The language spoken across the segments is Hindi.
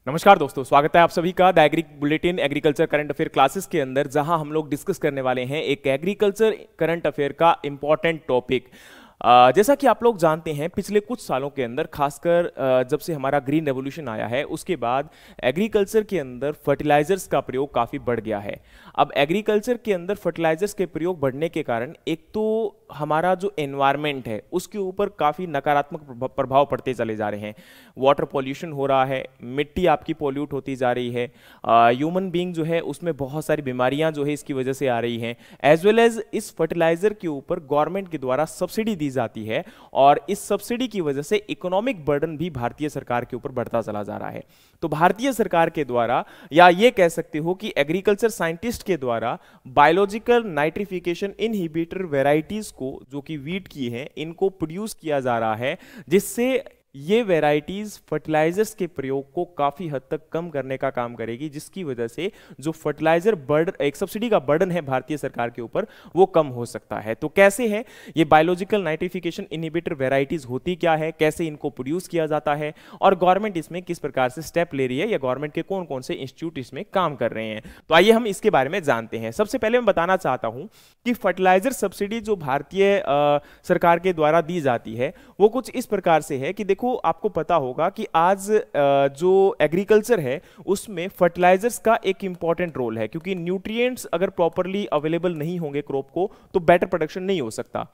नमस्कार दोस्तों, स्वागत है आप सभी का the agri bulletin agriculture current affair classes के अंदर, जहां हम लोग डिस्कस करने वाले हैं एक एग्रीकल्चर करंट अफेयर का इंपॉर्टेंट टॉपिक। जैसा कि आप लोग जानते हैं, पिछले कुछ सालों के अंदर खासकर जब से हमारा ग्रीन रेवोल्यूशन आया है उसके बाद एग्रीकल्चर के अंदर फर्टिलाइजर्स का प्रयोग काफ़ी बढ़ गया है। अब एग्रीकल्चर के अंदर फर्टिलाइजर्स के प्रयोग बढ़ने के कारण एक तो हमारा जो एनवायरनमेंट है उसके ऊपर काफ़ी नकारात्मक प्रभाव पड़ते चले जा रहे हैं। वाटर पॉल्यूशन हो रहा है, मिट्टी आपकी पॉल्यूट होती जा रही है, ह्यूमन बीइंग जो है उसमें बहुत सारी बीमारियां जो है इसकी वजह से आ रही हैं, एज वेल एज इस फर्टिलाइजर के ऊपर गवर्नमेंट के द्वारा सब्सिडी दी जाती है और इस सब्सिडी की वजह से इकोनॉमिक बर्डन भी भारतीय सरकार के ऊपर बढ़ता चला जा रहा है। तो भारतीय सरकार के द्वारा, या ये कह सकते हो कि एग्रीकल्चर साइंटिस्ट के द्वारा, बायोलॉजिकल नाइट्रिफिकेशन इनहिबिटर वेराइटीज को जो कि वीट की हैं इनको प्रोड्यूस किया जा रहा है, जिससे ये वेराइटीज फर्टिलाइजर्स के प्रयोग को काफी हद तक कम करने का काम करेगी, जिसकी वजह से जो फर्टिलाइजर बर्डन, एक सब्सिडी का बर्डन है भारतीय सरकार के ऊपर, वो कम हो सकता है। तो कैसे है ये बायोलॉजिकल नाइट्रिफिकेशन इनहिबिटर वेराइटीज होती क्या है, कैसे इनको प्रोड्यूस किया जाता है और गवर्नमेंट इसमें किस प्रकार से स्टेप ले रही है या गवर्नमेंट के कौन कौन से इंस्टीट्यूट इसमें काम कर रहे हैं, तो आइए हम इसके बारे में जानते हैं। सबसे पहले मैं बताना चाहता हूं कि फर्टिलाइजर सब्सिडी जो भारतीय सरकार के द्वारा दी जाती है वो कुछ इस प्रकार से है कि आपको पता होगा कि आज जो एग्रीकल्चर है उसमें फर्टिलाइजर्स का एक इंपॉर्टेंट रोल है, क्योंकि न्यूट्रिएंट्स अगर प्रॉपरली अवेलेबल नहीं होंगे क्रॉप को तो बेटर प्रोडक्शन नहीं हो सकता।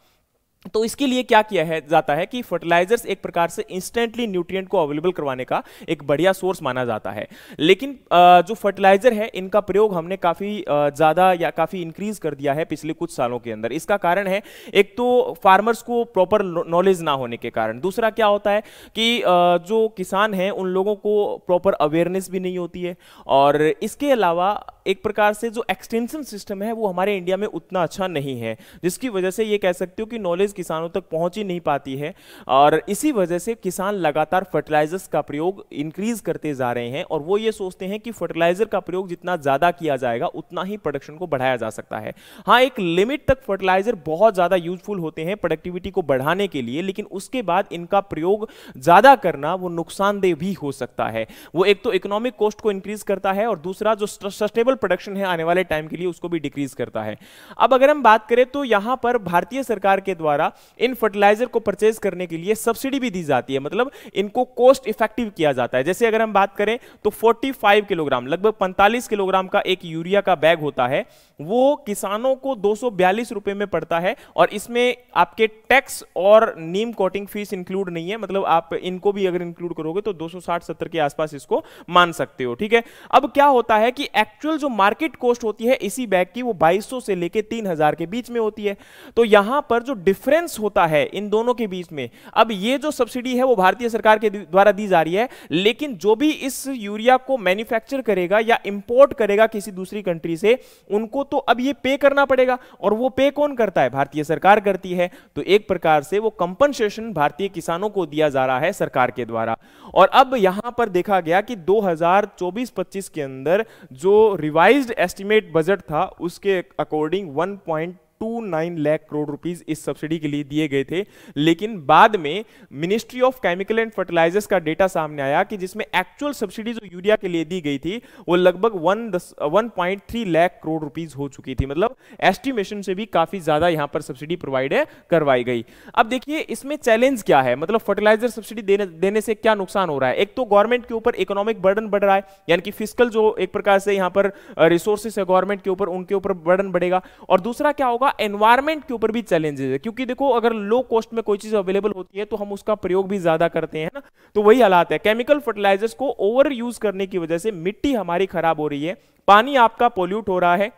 तो इसके लिए क्या किया है जाता है कि फर्टिलाइजर्स एक प्रकार से इंस्टेंटली न्यूट्रिएंट को अवेलेबल करवाने का एक बढ़िया सोर्स माना जाता है। लेकिन जो फर्टिलाइजर है इनका प्रयोग हमने काफी ज्यादा या काफी इंक्रीज कर दिया है पिछले कुछ सालों के अंदर। इसका कारण है एक तो फार्मर्स को प्रॉपर नॉलेज ना होने के कारण, दूसरा क्या होता है कि जो किसान हैं उन लोगों को प्रॉपर अवेयरनेस भी नहीं होती है, और इसके अलावा एक प्रकार से जो एक्सटेंशन सिस्टम है वो हमारे इंडिया में उतना अच्छा नहीं है, जिसकी वजह से ये कह सकते हो कि नॉलेज किसानों तक पहुंच ही नहीं पाती है, और इसी वजह से किसान लगातार फर्टिलाइजर्स का प्रयोग इंक्रीज करते जा रहे हैं और वो ये सोचते हैं कि फर्टिलाइजर का प्रयोग जितना ज्यादा किया जाएगा उतना ही प्रोडक्शन को बढ़ाया जा सकता है। हाँ, एक लिमिट तक फर्टिलाइजर बहुत ज्यादा यूजफुल होते हैं प्रोडक्टिविटी को बढ़ाने के लिए, लेकिन उसके बाद इनका प्रयोग ज्यादा करना वो नुकसानदेह भी हो सकता है। वो एक तो इकोनॉमिक कॉस्ट को इंक्रीज करता है और दूसरा जो सस्टेनेबल प्रोडक्शन है आने वाले टाइम के लिए उसको भी डिक्रीज करता है। अब अगर हम बात करें तो यहां पर भारतीय सरकार के द्वारा इन फर्टिलाइजर को परचेज करने के लिए सब्सिडी भी दी जाती है, मतलब इनको कॉस्ट इफेक्टिव किया जाता है। जैसे अगर हम बात करें तो 45 किलोग्राम, लगभग 45 किलोग्राम का एक यूरिया का बैग होता है, वो किसानों को 242 रुपए में पड़ता है, और इसमें आपके टैक्स और नीम कोटिंग फीस इंक्लूड नहीं है, मतलब आप इनको भी अगर इंक्लूड करोगे तो 260-70 के आसपास इसको मान सकते हो। ठीक है, अब क्या होता है कि एक्चुअल जो मार्केट कॉस्ट होती है इसी बैग की वो 2200 से लेके 3000 के बीच में होती है। तो यहां पर जो डिफरेंस होता है इन दोनों के बीच में, अब ये जो सब्सिडी है वो भारतीय सरकार के द्वारा दी जा रही है, लेकिन जो भी इस यूरिया को मैन्युफैक्चर करेगा या इंपोर्ट करेगा किसी दूसरी कंट्री से, उनको तो अब ये पे करना पड़ेगा, और वो पे कौन करता है? भारतीय सरकार करती है। तो एक प्रकार से वो कंपनसेशन भारतीय किसानों को दिया जा रहा है सरकार के द्वारा। और अब यहां पर देखा गया कि 2024-25 के अंदर जो रिवाइज्ड एस्टिमेट बजट था उसके अकॉर्डिंग 1.29 लाख करोड़ रुपीस इस सब्सिडी के लिए दिए गए थे, लेकिन बाद में ministry of chemical and fertilizers का डेटा सामने आया कि जिसमें एक्चुअल सब्सिडी जो यूरिया के लिए दी गई थी वो लगभग 1.3 लाख करोड़ रुपीस हो चुकी थी, मतलब एस्टिमेशन से भी काफी ज्यादा यहां पर सब्सिडी प्रोवाइड करवाई गई। अब देखिए इसमें चैलेंज क्या है, मतलब फर्टिलाइजर सब्सिडी देने से क्या नुकसान हो रहा है। एक तो गवर्नमेंट के ऊपर इकोनॉमिक बर्डन बढ़ रहा है, यानी कि फिस्कल जो एक प्रकार से यहां पर रिसोर्सेस है गवर्नमेंट के ऊपर, उनके ऊपर बर्डन बढ़ेगा, और दूसरा क्या होगा, एनवायरमेंट के ऊपर भी चैलेंजेस है, क्योंकि देखो अगर लो कॉस्ट में कोई चीज अवेलेबल होती है तो हम उसका प्रयोग भी ज्यादा करते हैं ना, तो वही हालात है। केमिकल फर्टिलाइजर्स को ओवर यूज करने की वजह से मिट्टी हमारी खराब हो रही है, पानी आपका पोल्यूट हो रहा है,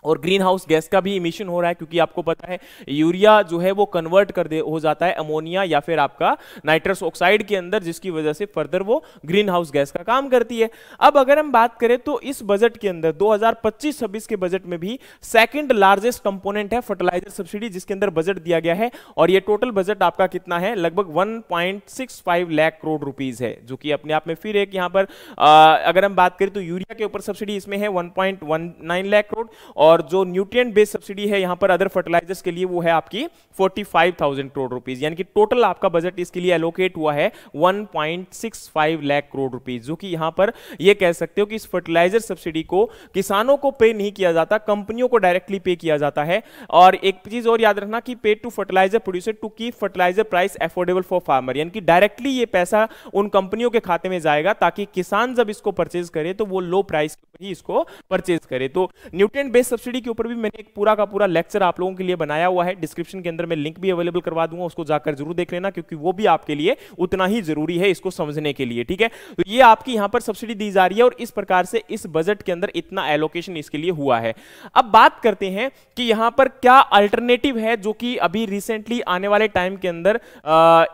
और ग्रीन हाउस गैस का भी इमिशन हो रहा है, क्योंकि आपको पता है यूरिया जो है वो कन्वर्ट हो जाता है अमोनिया या फिर आपका नाइट्रस ऑक्साइड के अंदर, जिसकी वजह से फर्दर वो ग्रीन हाउस गैस का काम करती है। अब अगर हम बात करें तो इस बजट के अंदर 2025-26 के बजट में भी सेकंड लार्जेस्ट कंपोनेंट है फर्टिलाइजर सब्सिडी, जिसके अंदर बजट दिया गया है, और ये टोटल बजट आपका कितना है, लगभग 1.65 लाख करोड़ रुपीस है, जो कि अपने आप में फिर एक यहां पर अगर हम बात करें तो यूरिया के ऊपर सब्सिडी इसमें है 1.19 लाख करोड़, और जो न्यूट्रिएंट बेस्ड सब्सिडी है यहां पर अदर फर्टिलाइजर्स के लिए वो है आपकी 45,000 करोड़ रुपीस, यानी कि टोटल आपका बजट इसके लिए एलोकेट हुआ है 1.65 लाख करोड़ रुपीस, जो कि यहां पर ये कह सकते हो कि इस फर्टिलाइजर सब्सिडी को किसानों को पे नहीं किया जाता, कंपनियों को डायरेक्टली पे किया जाता है। और एक चीज और याद रखना कि pay to fertilizer producer to keep fertilizer price affordable for farmer, यानी कि डायरेक्टली ये पैसा उन कंपनियों के खाते में जाएगा ताकि किसान जब इसको परचेज करे तो वो लो प्राइस पर ही इसको परचेज करे। तो न्यूट्रिएंट बेस्ड सब्सिडी के ऊपर भी मैंने एक पूरा का पूरा लेक्चर आप लोगों के लिए बनाया हुआ है, डिस्क्रिप्शन के अंदर मैं लिंक भी अवेलेबल करवा दूंगा, उसको जाकर जरूर देख लेना क्योंकि वो भी आपके लिए उतना ही जरूरी है इसको समझने के लिए, ठीक है। तो ये आपकी यहां पर सब्सिडी दी जा रही है और इस प्रकार से इस बजट के अंदर इतना एलोकेशन इसके लिए हुआ है। अब बात करते हैं कि यहां पर क्या अल्टरनेटिव है जो कि अभी रिसेंटली आने वाले टाइम के अंदर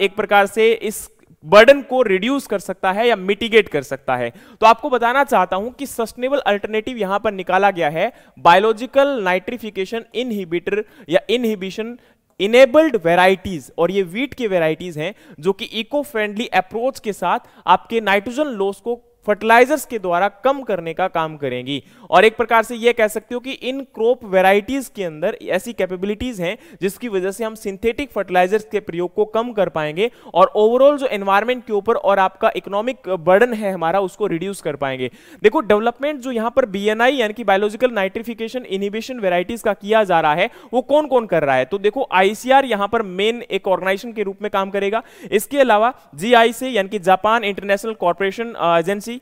एक प्रकार से इस बर्डन को रिड्यूस कर सकता है या मिटिगेट कर सकता है। तो आपको बताना चाहता हूं कि सस्टेनेबल अल्टरनेटिव यहां पर निकाला गया है बायोलॉजिकल नाइट्रिफिकेशन इनहिबिटर या इनहिबिशन इनेबल्ड वेराइटीज, और ये वीट के वेराइटीज हैं जो कि इको फ्रेंडली अप्रोच के साथ आपके नाइट्रोजन लॉस को फर्टिलाइजर्स के द्वारा कम करने का काम करेंगी। और एक प्रकार से यह कह सकते हो कि इन क्रॉप वेराइटीज के अंदर ऐसी कैपेबिलिटीज हैं जिसकी वजह से हम सिंथेटिक फर्टिलाइजर्स के प्रयोग को कम कर पाएंगे और ओवरऑल जो एनवायरमेंट के ऊपर और आपका इकोनॉमिक बर्डन है हमारा उसको रिड्यूस कर पाएंगे। देखो डेवलपमेंट जो यहां पर बीएनआई यानी कि बायोलॉजिकल नाइट्रिफिकेशन इनहिबिशन वेराइटीज का किया जा रहा है वो कौन कौन कर रहा है। तो देखो आईसीआर यहां पर मेन एक ऑर्गेनाइजेशन के रूप में काम करेगा, इसके अलावा जीआईसी यानी कि Japan international corporation agency,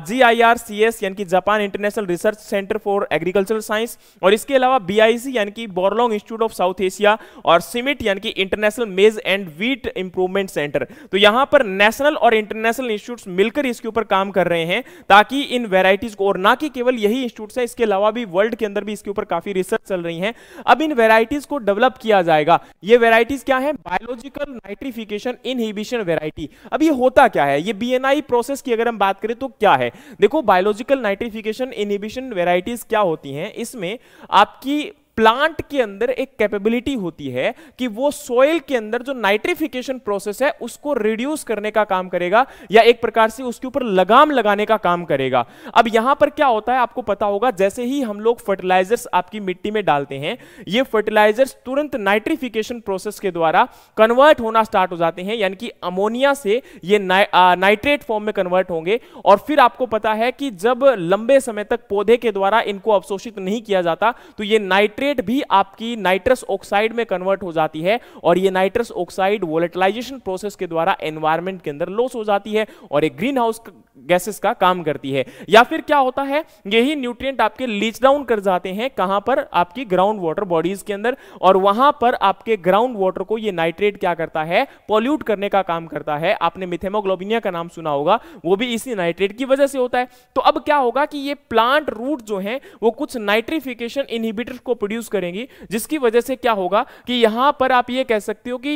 GIRCS यानी कि Japan international research centre for agricultural science, और इसके अलावा BIC यानी कि बोरलोंग इंस्टीट्यूट ऑफ साउथ एशिया, और सिमिट यानी कि इंटरनेशनल मेज एंड वीट इंप्रूवमेंट सेंटर। तो यहां पर नेशनल और इंटरनेशनल इंस्टीट्यूट्स मिलकर इसके ऊपर काम कर रहे हैं ताकि इन वेराइटीज को, और ना कि केवल यही इंस्टीट्यूट्स है, इसके अलावा भी वर्ल्ड के अंदर भी इसके ऊपर काफी रिसर्च चल रही है। अब इन वेराइटीज को डेवलप किया जाएगा। ये वेराइटीज क्या है? Biological nitrification inhibition variety. अब ये होता क्या है? ये BNI प्रोसेस की अगर हम बात करें तो क्या है? देखो बायोलॉजिकल नाइट्रिफिकेशन इनहिबिशन वेराइटीज क्या होती हैं, इसमें आपकी प्लांट के अंदर एक कैपेबिलिटी होती है कि वो सोइल के अंदर जो नाइट्रिफिकेशन प्रोसेस है उसको रिड्यूस करने का काम करेगा या एक प्रकार से उसके ऊपर लगाम लगाने का काम करेगा। अब यहां पर क्या होता है आपको पता होगा, जैसे ही हम लोग फर्टिलाइजर्स आपकी मिट्टी में डालते हैं ये फर्टिलाइजर्स तुरंत नाइट्रिफिकेशन प्रोसेस के द्वारा कन्वर्ट होना स्टार्ट हो जाते हैं, यानी कि अमोनिया से ये नाइट्रेट फॉर्म में कन्वर्ट होंगे। और फिर आपको पता है कि जब लंबे समय तक पौधे के द्वारा इनको अवशोषित नहीं किया जाता तो ये नाइट्रेट भी आपकी नाइट्रस ऑक्साइड में कन्वर्ट हो जाती है और ये नाइट्रस ऑक्साइड वोलेटिलाइजेशन प्रोसेस के द्वारा एनवायरनमेंट के अंदर लॉस हो जाती है और एक ग्रीन हाउस गैसेस का काम करती है। या फिर क्या होता है, यही न्यूट्रिएंट आपके लीच डाउन कर जाते हैं कहां पर? आपकी ग्राउंड वाटर बॉडीज के अंदर, और वहां पर आपके ग्राउंड वाटर को ये नाइट्रेट क्या करता है? पॉल्यूट करने का काम करता है। आपने मिथेमोग्लोबिनिया का नाम सुना होगा, वो भी इसी नाइट्रेट की वजह से होता है। तो अब क्या होगा कि ये प्लांट रूट जो है वो कुछ नाइट्रिफिकेशन इनहिबिटर को प्रोड्यूस करेंगी, जिसकी वजह से क्या होगा कि यहां पर आप ये कह सकते हो कि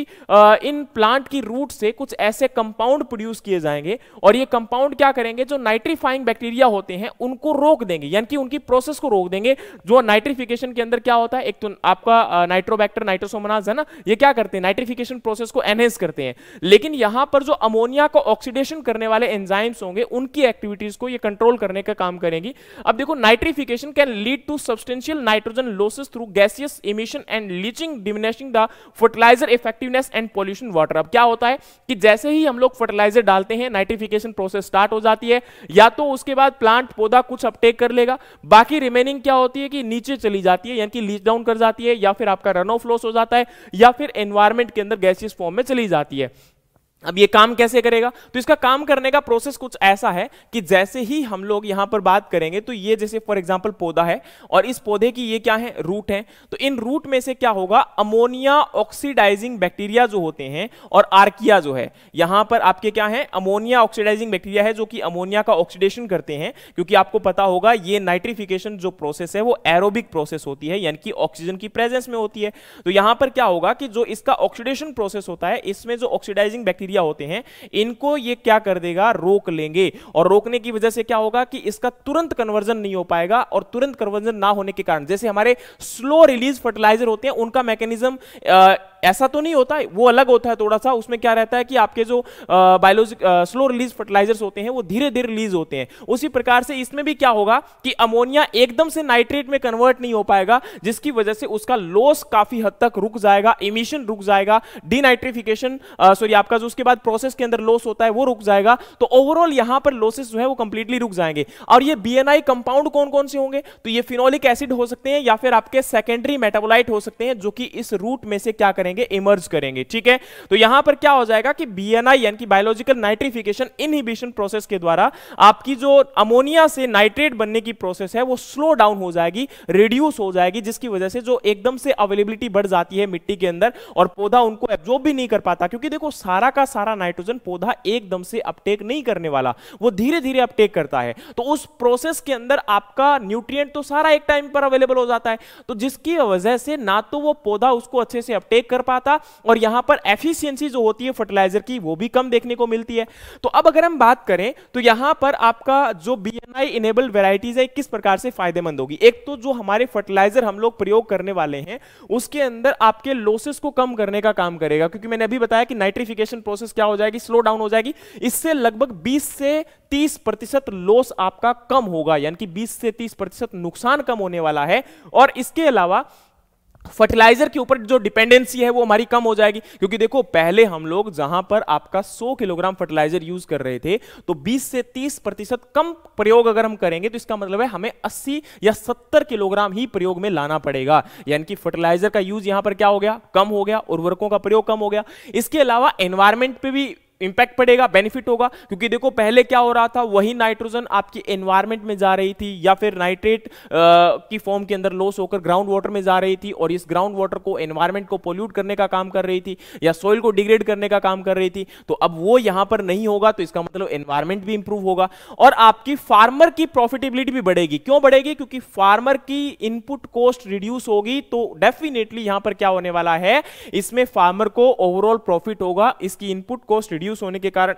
इन प्लांट की रूट से कुछ ऐसे कंपाउंड प्रोड्यूस किए जाएंगे और ये कंपाउंड क्या करेंगे? जो नाइट्रीफाइंग बैक्टीरिया होते हैं उनको रोक देंगे, यानी कि उनकी प्रोसेस को रोक देंगे। जो नाइट्रिफिकेशन के अंदर क्या होता है, एक तो आपका नाइट्रोबैक्टर नाइट्रोसोमोनास है ना, ये क्या करते हैं? नाइट्रिफिकेशन प्रोसेस को एनहेंस करते हैं। लेकिन यहां पर जो अमोनिया को ऑक्सीडेशन करने वाले एंजाइम्स होंगे उनकी एक्टिविटीज को ये कंट्रोल करने का काम करेंगी। अब देखो nitrification can lead to substantial nitrogen losses through gaseous emission and leaching, diminishing the fertilizer effectiveness and pollution water. अब क्या होता है कि जैसे ही हम लोग फर्टिलाइजर डालते हैं नाइट्रिफिकेशन प्रोसेस स्टार्ट हो जाती है, या तो उसके बाद प्लांट पौधा कुछ अपटेक कर लेगा, बाकी रिमेनिंग क्या होती है कि नीचे चली जाती है, यानी कि लीच डाउन कर जाती है, या फिर आपका रन ऑफ लॉस हो जाता है, या फिर एनवायरमेंट के अंदर गैसियस फॉर्म में चली जाती है। अब ये काम कैसे करेगा? तो इसका काम करने का प्रोसेस कुछ ऐसा है कि जैसे ही हम लोग यहां पर बात करेंगे तो ये जैसे फॉर एग्जांपल पौधा है और इस पौधे की ये क्या है? रूट है। तो इन रूट में से क्या होगा? अमोनिया ऑक्सीडाइजिंग बैक्टीरिया जो होते हैं और आर्किया जो है, यहां पर आपके क्या है? अमोनिया ऑक्सीडाइजिंग बैक्टीरिया है जो कि अमोनिया का ऑक्सीडेशन करते हैं, क्योंकि आपको पता होगा ये नाइट्रिफिकेशन जो प्रोसेस है वो एरोबिक प्रोसेस होती है, यानी कि ऑक्सीजन की प्रेजेंस में होती है। तो यहां पर क्या होगा कि जो इसका ऑक्सीडेशन प्रोसेस होता है इसमें जो ऑक्सीडाइजिंग बैक्टीरिया बैक्टीरिया होते हैं, इनको ये क्या कर देगा, रोक लेंगे। और रोकने की वजह से क्या होगा कि इसका तुरंत कन्वर्जन नहीं हो पाएगा, और तुरंत कन्वर्जन ना होने के कारण जैसे हमारे स्लो रिलीज फर्टिलाइजर होते हैं, उनका मैकेनिज्म ऐसा तो नहीं होता, वो अलग होता है थोड़ा सा। उसमें क्या रहता है कि आपके जो बायोलॉजिक स्लो रिलीज फर्टिलाइजर्स होते हैं वो धीरे धीरे रिलीज होते हैं। उसी प्रकार से इसमें भी क्या होगा कि अमोनिया एकदम से नाइट्रेट में कन्वर्ट नहीं हो पाएगा, जिसकी वजह से उसका लॉस काफी हद तक रुक जाएगा, इमिशन रुक जाएगा, डीनाइट्रिफिकेशन सॉरी आपका जो उसके बाद प्रोसेस के अंदर लॉस होता है वो रुक जाएगा। तो ओवरऑल यहां पर लॉसेस जो है वो कंप्लीटली रुक जाएंगे। और ये बीएनआई कंपाउंड कौन कौन से होंगे, तो ये फिनोलिक एसिड हो सकते हैं या फिर आपके सेकेंडरी मेटाबोलाइट हो सकते हैं, जो कि इस रूट में से क्या करेंगे, इमर्ज करेंगे। ठीक है, तो यहां पर क्या हो जाएगा कि बीएनआई यानी कि बायोलॉजिकल नाइट्रिफिकेशन इनहिबिशन प्रोसेस के द्वारा आपकी जो अमोनिया से नाइट्रेट बनने की प्रोसेस है वो स्लो डाउन हो जाएगी, रिड्यूस हो जाएगी, जिसकी वजह से जो एकदम से अवेलेबिलिटी बढ़ जाती है मिट्टी के अंदर और पौधा उनको एब्जॉर्ब भी नहीं कर पाता। क्योंकि देखो सारा का सारा नाइट्रोजन पौधा एकदम से अपटेक नहीं करने वाला, वो धीरे धीरे अपटेक करता है। तो उस प्रोसेस के अंदर आपका न्यूट्रिएंट तो सारा एक टाइम पर अवेलेबल हो जाता है, तो जिसकी वजह से ना तो वो पौधा उसको अच्छे से अपटेक कर पाता, और यहां पर एफिशिएंसी जो होती है फर्टिलाइजर की वो भी कम देखने को मिलती है। तो अब अगर हम बात करें तो यहां पर आपका जो बीएनआई इनेबल्ड वैरायटीज है किस प्रकार से फायदेमंद होगी। एक तो जो हमारे फर्टिलाइजर हम लोग प्रयोग करने वाले हैं उसके अंदर आपके लॉसेस को कम करने का काम करेगा, क्योंकि मैंने अभी बताया कि नाइट्रिफिकेशन प्रोसेस क्या हो जाएगी, स्लो डाउन हो जाएगी। इससे लगभग 20 से 30% लॉस आपका कम होगा, यानी कि 20 से 30% नुकसान कम होने वाला है। और इसके अलावा फर्टिलाइजर के ऊपर जो डिपेंडेंसी है वो हमारी कम हो जाएगी, क्योंकि देखो पहले हम लोग जहां पर आपका 100 किलोग्राम फर्टिलाइजर यूज कर रहे थे तो 20 से 30% कम प्रयोग अगर हम करेंगे तो इसका मतलब है हमें 80 या 70 किलोग्राम ही प्रयोग में लाना पड़ेगा। यानी कि फर्टिलाइजर का यूज यहां पर क्या हो गया, कम हो गया, उर्वरकों का प्रयोग कम हो गया। इसके अलावा एनवायरमेंट पे भी इंपैक्ट पड़ेगा, बेनिफिट होगा, क्योंकि देखो पहले क्या हो रहा था, वही नाइट्रोजन आपकी एनवायरमेंट में जा रही थी या फिर नाइट्रेट की फॉर्म के अंदर लॉस होकर ग्राउंड वाटर में जा रही थी, और इस ग्राउंड वाटर को एनवायरमेंट को पोल्यूट करने का काम कर रही थी या सोइल को डिग्रेड करने का काम कर रही थी। तो अब वो यहां पर नहीं होगा, तो इसका मतलब एनवायरमेंट भी इंप्रूव होगा और आपकी फार्मर की प्रॉफिटेबिलिटी भी बढ़ेगी। क्यों बढ़ेगी, क्योंकि फार्मर की इनपुट कॉस्ट रिड्यूस होगी, तो डेफिनेटली यहां पर क्या होने वाला है, इसमें फार्मर को ओवरऑल प्रॉफिट होगा। इसकी इनपुट कॉस्ट रिड्यूस होने के कारण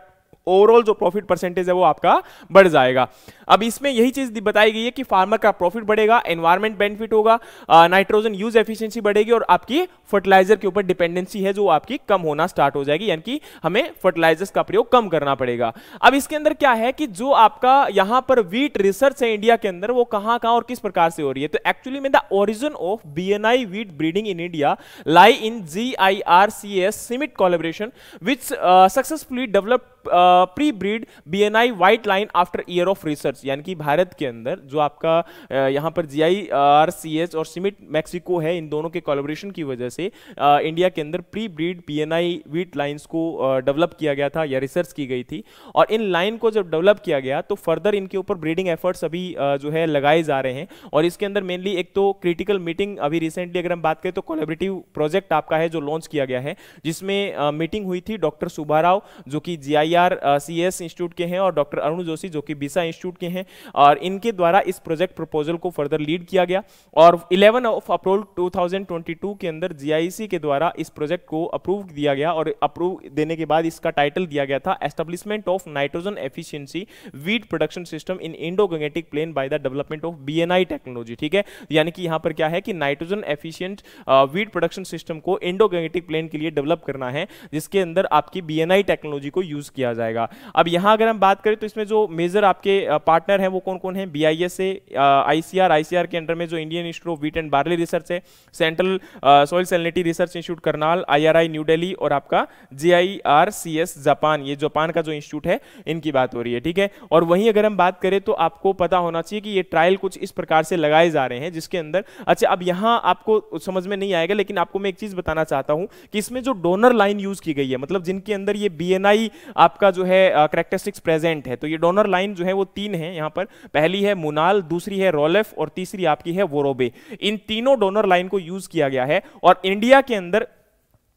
ओवरऑल जो प्रॉफिट परसेंटेज है वो आपका बढ़ जाएगा। अब इसमें यही चीज बताई गई है कि फार्मर का प्रॉफिट बढ़ेगा, एनवायरमेंट बेनिफिट होगा, नाइट्रोजन यूज एफिशिएंसी बढ़ेगी और आपकी फर्टिलाइजर के ऊपर डिपेंडेंसी है जो आपकी कम होना स्टार्ट हो जाएगी, यानी कि हमें फर्टिलाइजर्स का प्रयोग कम करना पड़ेगा। अब इसके अंदर क्या है कि जो आपका यहां पर वीट रिसर्च है इंडिया के अंदर, वो कहां और किस प्रकार से हो रही है, तो एक्चुअली में the origin of BNI wheat breeding in India lie in GIRCS CIMMYT collaboration which successfully developed pre breed BNI white line after year of research. यानी कि भारत के अंदर जो आपका यहां पर GIRCS और सिमिट मैक्सिको है, इन दोनों के कोलैबोरेशन की वजह से इंडिया के अंदर pre breed BNI wheat lines को डेवलप किया गया था या रिसर्च की गई थी। और इन लाइन को जब डेवलप किया गया तो फर्दर इनके ऊपर ब्रीडिंग एफर्ट्स अभी जो है लगाए जा रहे हैं। और इसके अंदर मेनली एक तो क्रिटिकल मीटिंग अभी रिसेंटली अगर हम बात करें तो कोलैबोरेटिव प्रोजेक्ट आपका है जो लॉन्च किया गया है, जिसमें मीटिंग हुई थी डॉक्टर सुब्बाराव जो कि GIRCS इंस्टीट्यूट के हैं और डॉक्टर अरुण जोशी जो कि बीसा इंस्टीट्यूट के हैं, और इनके द्वारा इस प्रोजेक्ट प्रपोजल को फर्दर लीड किया गया। और 11 अप्रैल 2022 के अंदर GIC के द्वारा इस प्रोजेक्ट को अप्रूव दिया गया और अप्रूव देने के बाद इसका टाइटल दिया गया था establishment of nitrogen efficiency wheat production system in Indo-Gangetic plain by the development of BNI technology. ठीक है, यानी कि यहां पर क्या है कि nitrogen efficient wheat production system को इंडो-गंगेटिक प्लेन के लिए डेवलप करना है, जिसके अंदर आपकी BNI टेक्नोलॉजी को यूज किया जाएगा। अब यहां अगर हम बात करें तो इसमें जो मेजर आपके पार्टनर हैं वो कौन कौन है, BIS है, ICR के अंडर में जो Indian institute of wheat and barley research है, central soil salinity research institute Karnal, IRI New Delhi और आपका GIRCS जापान, ये जापान का जो इंस्टीट्यूट है इनकी बात हो रही है। ठीक है, और वहीं अगर हम बात करें तो आपको पता होना चाहिए कि ये ट्रायल कुछ इस प्रकार से लगाए जा रहे हैं जिसके अंदर, अच्छा अब यहां आपको समझ में नहीं आएगा लेकिन आपको मैं एक चीज बताना चाहता हूं कि इसमें जो डोनर लाइन यूज की गई है, मतलब जिनके अंदर ये BNI आपका जो है कैरेक्टरिस्टिक्स प्रेजेंट है, तो ये डोनर लाइन जो है वो 3 है यहां पर। पहली है मुनाल, दूसरी है रोलेफ और तीसरी आपकी है वोरोबे। इन तीनों डोनर लाइन को यूज किया गया है और इंडिया के अंदर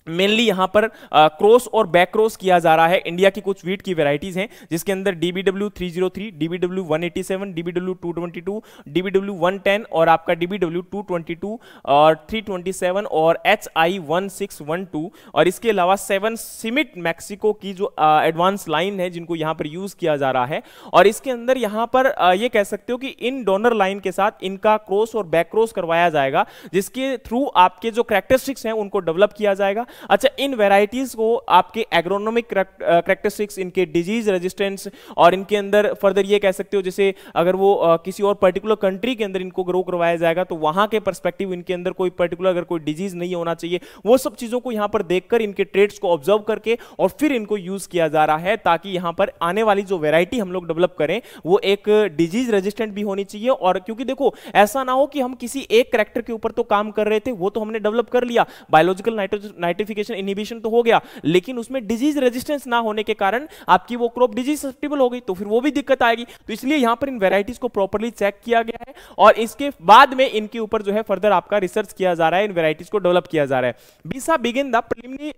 मेनली यहां पर क्रॉस और बैक क्रॉस किया जा रहा है। इंडिया की कुछ वीट की वैरायटीज हैं जिसके अंदर DBW 303, DBW 187, DBW 222, DBW 110 और आपका DBW 222 और 327 और HI 1612 और इसके अलावा 7 सिमिट मैक्सिको की जो एडवांस लाइन है जिनको यहां पर यूज किया जा रहा है। और इसके अंदर यहां पर ये कह सकते हो कि इन डोनर लाइन के साथ इनका क्रॉस और बैक क्रॉस करवाया जाएगा, जिसके थ्रू आपके जो कैरेक्टरिस्टिक्स हैं उनको डेवलप किया जाएगा। अच्छा, इन वैरायटीज को आपके एग्रोनॉमिक कैरेक्टरिस्टिक्स, इनके डिजीज रेजिस्टेंस और इनके अंदर फर्दर ये कह सकते हो जैसे अगर वो किसी और पर्टिकुलर कंट्री के अंदर इनको ग्रो करवाया जाएगा तो वहां के पर्सपेक्टिव इनके अंदर कोई पर्टिकुलर अगर कोई डिजीज नहीं होना चाहिए, वो सब चीजों को यहां पर देखकर इनके ट्रेड्स को ऑब्जर्व करके और फिर इनको यूज किया जा रहा है ताकि यहां पर आने वाली जो वैरायटी हम लोग डेवलप करें वो एक डिजीज रेजिस्टेंट भी होनी चाहिए। और क्योंकि देखो ऐसा ना हो कि हम किसी एक कैरेक्टर के ऊपर तो काम कर रहे थे, वो तो हमने डेवलप कर लिया, बायोलॉजिकल नाइट्रिफिकेशन इनहिबिशन तो हो गया, लेकिन उसमें डिजीज रेजिस्टेंस ना होने के कारण आपकी वो क्रॉप डिजीज ससेप्टेबल हो गई तो फिर वो भी दिक्कत आएगी। तो इसलिए यहां पर इन वैरायटीज को प्रॉपर्ली चेक किया गया है और इसके बाद में इनके ऊपर जो है फर्दर आपका रिसर्च किया जा रहा है, इन वैरायटीज को डेवलप किया जा रहा है। BISA began the preliminary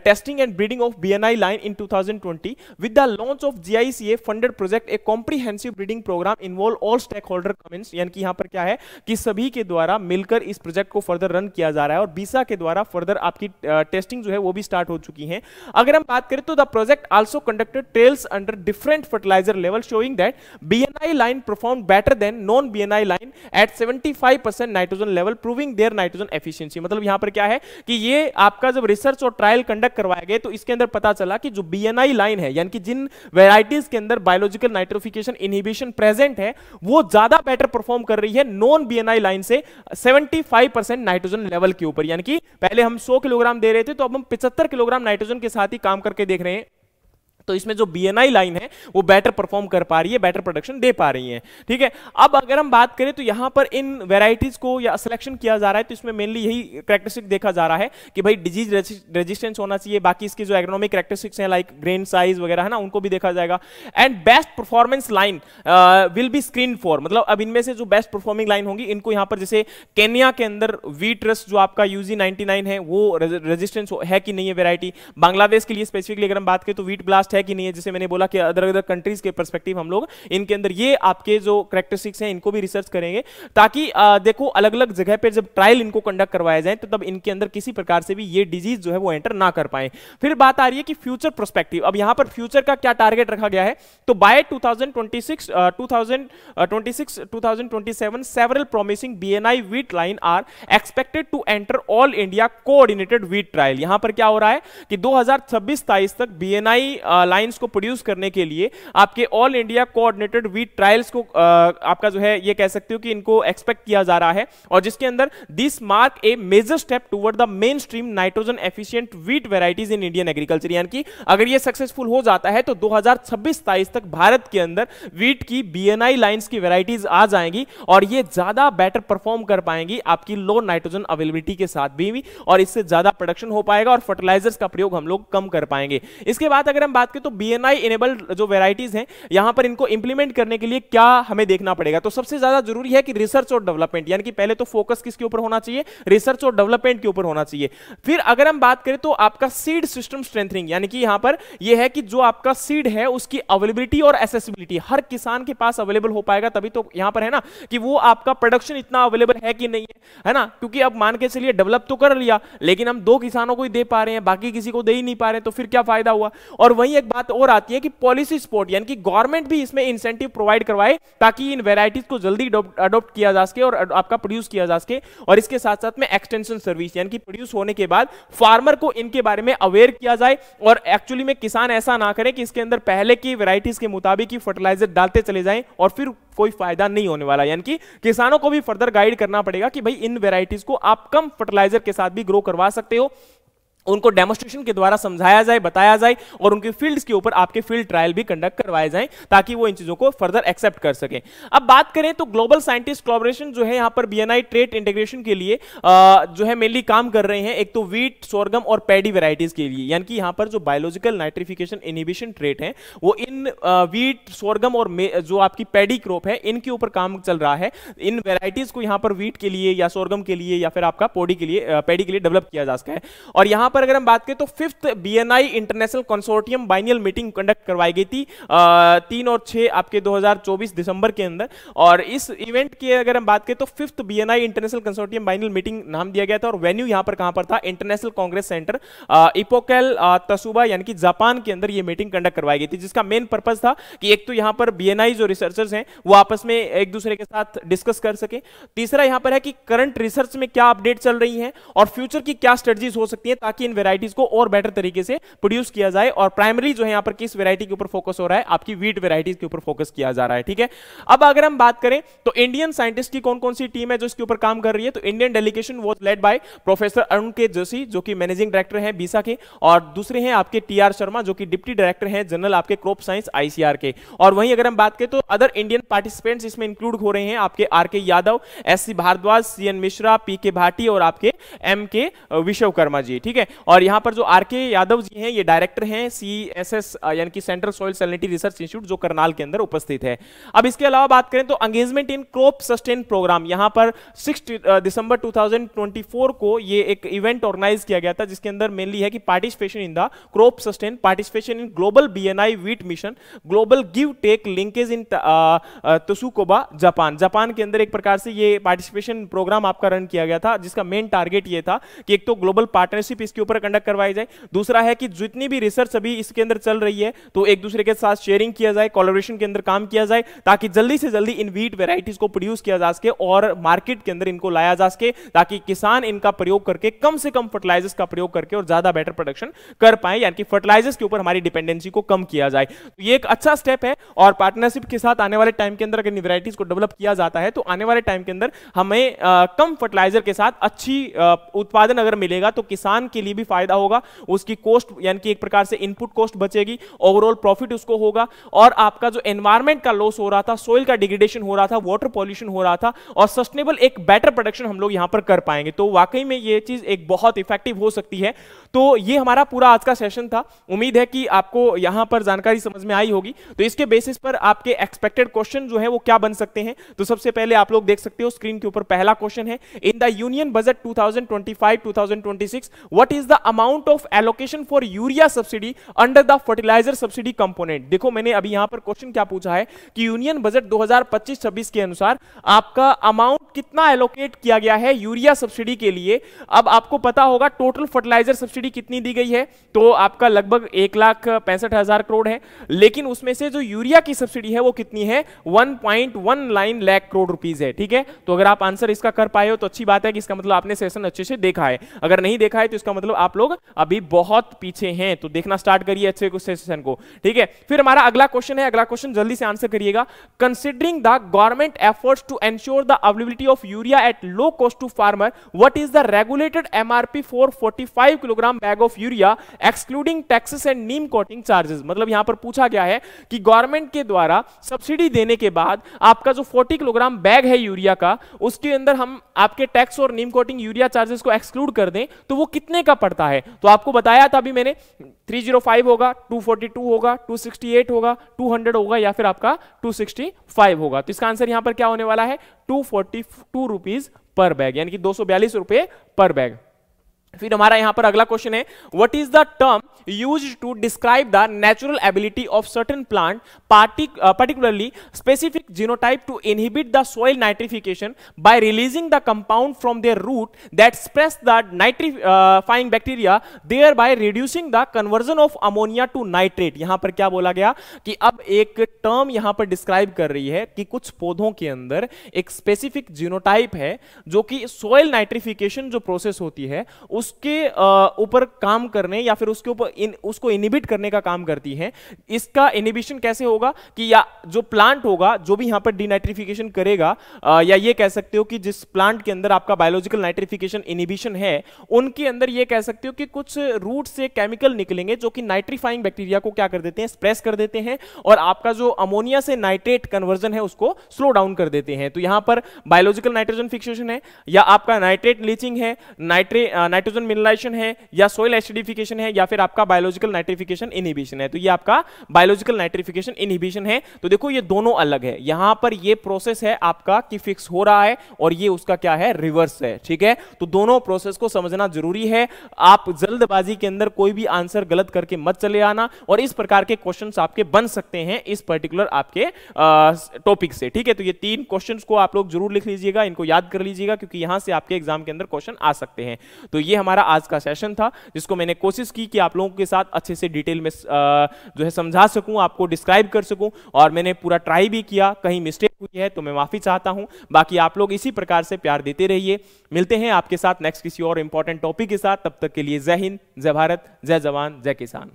testing and breeding of BNI line in 2020 with the launch of GICA funded project, a comprehensive breeding program involve all stakeholder comments। यानी कि यहां पर क्या है कि सभी के द्वारा मिलकर इस प्रोजेक्ट को फर्दर रन किया जा रहा है और BISA के द्वारा फर्दर आपकी टेस्टिंग जो है वो भी स्टार्ट हो चुकी है। अगर हम बात करें तो the project also conducted trials under different fertilizer level showing that BNI line performed better than non BNI line at 75% nitrogen level, proving their nitrogen efficiency. मतलब यहां पर क्या है कि ये आपका जब रिसर्च और ट्रायल कंडक्ट करवाए गए तो इसके अंदर पता चला कि जो BNI लाइन है यानी कि जिन वैरायटीज के अंदर बायोलॉजिकल नाइट्रिफिकेशन इनहिबिशन प्रेजेंट है वो ज्यादा बेटर परफॉर्म कर रही है नॉन BNI लाइन से 75% नाइट्रोजन लेवल के ऊपर। यानी कि पहले हम 100 किलोग्राम दे रहे थे तो अब हम 75 किलोग्राम नाइट्रोजन के साथ ही काम करके देख रहे हैं। तो इसमें जो BNI लाइन है वो बेटर परफॉर्म कर पा रही है, बेटर प्रोडक्शन दे पा रही है। ठीक है, अब अगर हम बात करें तो यहां पर इन वैरायटीज को या सिलेक्शन किया जा रहा है तो इसमें मेनली यही कैरेक्टरिस्टिक देखा जा रहा है कि भाई डिजीज रेजिस्टेंस होना चाहिए, बाकी इसके जो एग्रोनॉमिक कैरेक्टरिस्टिक्स हैं लाइक ग्रेन साइज वगैरह है ना उनको भी देखा जाएगा। And best performance line will be screen for, मतलब अब इनमें से जो बेस्ट परफॉर्मिंग लाइन होंगी इनको यहां पर जैसे केन्या के अंदर वीट रस्ट जो आपका UG99 है वो रेजिस्टेंस है कि नहीं है वैरायटी, बांग्लादेश के लिए स्पेसिफिकली अगर हम बात करें तो वीट ब्लास्ट है कि नहीं है, जैसे मैंने बोला कि अदर अदर कंट्रीज के पर्सपेक्टिव हम लोग इनके अंदर ये आपके जो कैरेक्टरिस्टिक्स हैं इनको भी रिसर्च करेंगे ताकि देखो अलग अलग जगह पे जब ट्रायल इनको कंडक्ट करवाया जाए तो तब इनके अंदर किसी प्रकार से भी ये डिजीज जो है वो एंटर ना कर पाए। फिर बात आ रही है कि फ्यूचर पर्सपेक्टिव, अब यहां पर फ्यूचर का क्या टारगेट रखा गया है तो by 2027 several promising BNI wheat line are expected to enter all India coordinated wheat trial। यहां पर क्या हो रहा है कि 2026-27 तक BNI लाइंस को प्रोड्यूस करने के लिए आपके all India coordinated wheat trials को आपका जो है ये कह सकते हो कि इनको एक्सपेक्ट किया जा रहा है और जिसके अंदर this mark a major step toward the main stream nitrogen efficient wheat varieties in Indian agriculture. यानी कि अगर ये सक्सेसफुल हो जाता है तो 2026-27 तक भारत के अंदर वीट की BNI लाइंस की वैरायटीज आ जाएंगी और ये ज्यादा बेटर परफॉर्म कर पाएंगी आपकी लो नाइट्रोजन अवेलेबिलिटी के साथ भी और इससे ज्यादा प्रोडक्शन हो पाएगा और फर्टिलाइजर्स का प्रयोग हम लोग कम कर पाएंगे। इसके बाद अगर हम बात करें तो BNI इनेबल्ड जो वैरायटीज हैं यहां पर इनको इंप्लीमेंट करने के लिए क्या हमें देखना पड़ेगा तो सबसे ज्यादा जरूरी है कि रिसर्च और डेवलपमेंट, यानी कि पहले तो फोकस किसके ऊपर होना चाहिए, रिसर्च और डेवलपमेंट के ऊपर होना चाहिए। फिर अगर हम बात करें तो आपका सीड सिस्टम स्ट्रेंथनिंग, यानी कि यहां पर यह है कि जो आपका सीड है उसकी अवेलेबिलिटी और एसेसिबिलिटी हर किसान के पास अवेलेबल हो पाएगा, तभी तो यहां पर है ना कि वो आपका प्रोडक्शन इतना अवेलेबल है कि नहीं है ना, क्योंकि अब मान के चलिए डेवलप तो कर लिया लेकिन हम 2 किसानों को ही दे पा रहे हैं, बाकी किसी को दे ही नहीं पा रहे, तो फिर क्या फायदा हुआ। और वहीं एक बात और आती है कि पॉलिसी सपोर्ट, यानी कि गवर्नमेंट भी इसमें इंसेंटिव प्रोवाइड करवाए ताकि इन वैरायटीज को जल्दी अडॉप्ट किया जा सके और आपका प्रोड्यूस किया जा सके। और इसके साथ साथ में एक्सटेंशन सर्विस, यानी कि प्रोड्यूस होने के बाद फार्मर को इनके बारे में अवेयर किया जाए और एक्चुअली में किसान ऐसा ना करे कि इसके अंदर पहले की वैरायटीज के मुताबिक ही फर्टिलाइजर डालते चले जाएं और फिर कोई फायदा नहीं होने वाला। यानी कि किसानों को भी फर्दर गाइड करना पड़ेगा कि भाई इन वैरायटीज को आप कम फर्टिलाइजर के साथ भी ग्रो करवा सकते हो, उनको डेमोस्ट्रेशन के द्वारा समझाया जाए, बताया जाए और उनके फील्ड्स के ऊपर आपके फील्ड ट्रायल भी कंडक्ट करवाए जाएं ताकि वो इन चीजों को फर्दर एक्सेप्ट कर सकें। अब बात करें तो ग्लोबल साइंटिस्ट कोलैबोरेशन जो है यहां पर BNI ट्रेड इंटीग्रेशन के लिए जो है मेनली काम कर रहे हैं, एक तो वीट, सोरगम और पैडी वेराइटीज के लिए, यानी कि यहां पर जो बायोलॉजिकल नाइट्रिफिकेशन इनहिबिशन ट्रेट है वो इन वीट, सोरगम और जो आपकी पैडी क्रॉप है इनके ऊपर काम चल रहा है। इन वेराइटीज को यहां पर वीट के लिए या सोरगम के लिए या फिर आपका पैडी के लिए डेवलप किया जा सका है। और यहां पर अगर हम बात करें तो 5th BNI international consortium biennial meeting conduct करवाई गई थी 3 और 6 आपके 2024 दिसंबर के अंदर। और इस इवेंट की अगर हम बात करें तो 5th BNI international consortium biennial meeting नाम दिया गया था, और वेन्यू यहां पर कहां पर था, इंटरनेशनल कांग्रेस सेंटर इपोकेल तसुबा यानी कि जापान के अंदर ये मीटिंग कंडक्ट करवाई गई थी, जिसका मेन पर्पस था कि एक तो यहां पर BNI जो रिसर्चर्स हैं वो आपस में एक दूसरे के साथ डिस्कस कर सके। तीसरा यहां पर है कि करंट रिसर्च में क्या अपडेट चल रही है और फ्यूचर की क्या स्ट्रेटजीज हो सकती है ताकि इन वेराइटीज को और बेटर तरीके से प्रोड्यूस किया जाए। और प्राइमरी जो है यहां पर किस वेराइटी के ऊपर फोकस हो रहा है, आपकी व्हीट वेराइटीज के ऊपर फोकस किया जा रहा है। ठीक है, अब अगर हम बात करें तो इंडियन साइंटिस्ट की कौन कौन सी टीम है जो इसके ऊपर काम कर रही है, तो Indian delegation was led by professor Arun के जोशी जो कि मैनेजिंग डायरेक्टर हैं बीसा के, और दूसरे हैं आपके TR शर्मा जो कि डिप्टी डायरेक्टर हैं जनरल आपके क्रॉप साइंस ICR के। और वहीं अगर हम बात करें तो अदर इंडियन पार्टिसिपेंट्स इसमें इंक्लूड हो रहे हैं आपके RK Yadav, SC Bhardwaj, CN Mishra, PK Bhati और आपके MK विश्वकर्मा जी। ठीक है, और यहां पर जो RK यादव जी हैं ये डायरेक्टर हैं CSS यानी कि central soil salinity research institute जो करनाल के अंदर उपस्थित है। अब इसके अलावा बात करें तो engagement in crop sustain program, यहां पर 6 दिसंबर 2024 को ये एक इवेंट ऑर्गेनाइज किया गया था जिसके अंदर मेनली है कि participation in the crop sustain, participation in global BNI wheat mission, global give tech linkage in Tsukuba Japan के अंदर एक प्रकार से ये पार्टिसिपेशन प्रोग्राम आपका रन किया गया था, जिसका मेन टारगेट ये था कि एक तो ग्लोबल पार्टनरशिप इसके ऊपर कंडक्ट करवाई जाए, दूसरा है कि जितनी भी रिसर्च अभी इसके अंदर चल रही है तो एक दूसरे के साथ शेयरिंग किया जाए, कोलैबोरेशन के अंदर काम किया जाए ताकि जल्दी से जल्दी इन व्हीट वेराइटीज को प्रोड्यूस किया जा सके और मार्केट के अंदर इनको लाया जा सके ताकि किसान इनका प्रयोग करके कम से कम फर्टिलाइजर्स का प्रयोग करके और ज्यादा बेटर प्रोडक्शन कर पाए, यानी कि फर्टिलाइजर्स के ऊपर हमारी डिपेंडेंसी को कम किया जाए। तो ये एक अच्छा स्टेप है और पार्टनरशिप के साथ आने वाले टाइम के अंदर अगर वेराइटीज को डेवलप किया जाता है तो आने वाले टाइम के अंदर हमें कम फर्टिलाइजर के साथ अच्छी उत्पादन अगर मिलेगा तो किसान के लिए भी फायदा होगा, उसकी कॉस्ट यानी कि एक प्रकार से इनपुट कॉस्ट बचेगी, ओवरऑल प्रॉफिट उसको होगा, और आपका जो एनवायरमेंट का लॉस हो रहा था, सोइल का डिग्रेडेशन हो रहा था, वाटर पॉल्यूशन हो रहा था, और सस्टेनेबल एक बेटर प्रोडक्शन हम लोग यहां पर कर पाएंगे। तो वाकई में ये चीज एक बहुत इफेक्टिव हो सकती है। तो ये हमारा पूरा आज का सेशन था, उम्मीद है कि आपको यहां पर जानकारी समझ में आई होगी। तो इसके बेसिस पर आपके एक्सपेक्टेड क्वेश्चन जो है वो क्या बन सकते हैं, तो सबसे पहले आप लोग देख सकते हो स्क्रीन के ऊपर पहला क्वेश्चन है, in the union budget 2025-2026 what is the amount of allocation for urea subsidy under the fertilizer subsidy component. देखो मैंने अभी यहां पर क्वेश्चन क्या पूछा है कि यूनियन बजट 2025-26 के अनुसार आपका अमाउंट कितना एलोकेट किया गया है यूरिया सब्सिडी के लिए। अब आपको पता होगा टोटल फर्टिलाइजर सब्सिडी कितनी दी गई है, तो आपका लगभग 1,65,000 करोड़ है, लेकिन उसमें से जो यूरिया की सब्सिडी है वो कितनी है, 1.19 लाख करोड़ रुपीस है। ठीक है, तो अगर आप आंसर इसका कर पाए हो तो अच्छी बात है कि इसका मतलब आपने सेशन अच्छे से देखा है, अगर नहीं देखा है तो इसका मतलब आप लोग अभी बहुत पीछे हैं, तो देखना स्टार्ट करिए अच्छे सेशन को। ठीक है, फिर हमारा अगला क्वेश्चन है, अगला क्वेश्चन जल्दी से आंसर करिएगा। Considering the government efforts to ensure the availability of urea at low cost to farmer, what is the regulated MRP for 45 kilogram bag of urea excluding taxes and neem coating charges. मतलब यहां पर पूछा गया है कि गवर्नमेंट के द्वारा सब्सिडी देने के बाद आपका जो 40 किलोग्राम बैग है यूरिया का, उसके अंदर हम आपके टैक्स और नीम कोटिंग यूरिया चार्जेस को एक्सक्लूड कर दें तो वो कितने का पड़ता है। तो आपको बताया था अभी मैंने 305 होगा, 242 होगा, 268 होगा, 200 होगा या फिर आपका 265 होगा। तो इसका आंसर यहां पर क्या होने वाला है, 242 रुपीज पर बैग, यानी कि 242 रुपए पर बैग। फिर हमारा यहां पर अगला क्वेश्चन है, what is the term used to describe the natural ability of certain plant particularly specific genotype to inhibit the soil nitrification by releasing the compound from their root that suppress the nitrifying bacteria, thereby reducing the conversion of ammonia to nitrate। यहां पर क्या बोला गया कि अब एक टर्म यहां पर डिस्क्राइब कर रही है कि कुछ पौधों के अंदर एक स्पेसिफिक जीनोटाइप है जो कि सोइल नाइट्रिफिकेशन जो प्रोसेस होती है उसके ऊपर काम करने या फिर उसके ऊपर उसको इनिबिट करने का काम करती है। इसका इनिबिशन कैसे होगा कि या जो प्लांट होगा जो भी यहां पर डीनाइट्रिफिकेशन करेगा, या ये कह सकते हो कि जिस प्लांट के अंदर आपका बायोलॉजिकल नाइट्रिफिकेशन इनिबिशन है उनके अंदर ये कह सकते हो कि कुछ रूट से केमिकल निकलेंगे जो कि नाइट्रीफाइंग बैक्टीरिया को क्या कर देते हैं, स्प्रेस कर देते हैं और आपका जो अमोनिया से नाइट्रेट कन्वर्जन है उसको स्लो डाउन कर देते हैं। तो यहां पर बायोलॉजिकल नाइट्रोजन फिक्सेशन है या आपका नाइट्रेट लीचिंग है, नाइट्रेट नाइट्रोजन मिनरलाइजेशन है, या सोइल एसिडिफिकेशन है, या फिर आपका बायोलॉजिकल नाइट्रिफिकेशन इनहिबिशन है। तो ये आपका बायोलॉजिकल नाइट्रिफिकेशन इनहिबिशन है। तो देखो ये दोनों अलग है, यहां पर ये प्रोसेस है आपका कि फिक्स हो रहा है और ये उसका क्या है, रिवर्स है। ठीक है, तो दोनों प्रोसेस को समझना जरूरी है। आप जल्दबाजी के अंदर कोई भी आंसर गलत करके मत चले आना, और इस प्रकार के क्वेश्चंस आपके बन सकते हैं इस पर्टिकुलर आपके टॉपिक से। ठीक है, तो ये 3 क्वेश्चंस को आप लोग जरूर लिख लीजिएगा, इनको याद कर लीजिएगा, क्योंकि यहां से आपके एग्जाम के अंदर क्वेश्चन आ सकते हैं। तो ये हमारा आज का सेशन था, जिसको मैंने कोशिश की कि आप लोगों के साथ अच्छे से डिटेल में जो है समझा सकूं, आपको डिस्क्राइब कर सकूं, और मैंने पूरा ट्राई भी किया। कहीं मिस्टेक हुई है तो मैं माफी चाहता हूं। बाकी आप लोग इसी प्रकार से प्यार देते रहिए। मिलते हैं आपके साथ नेक्स्ट किसी और इंपॉर्टेंट टॉपिक के साथ। तब तक के लिए जय हिंद, जय भारत, जय जवान, जय किसान।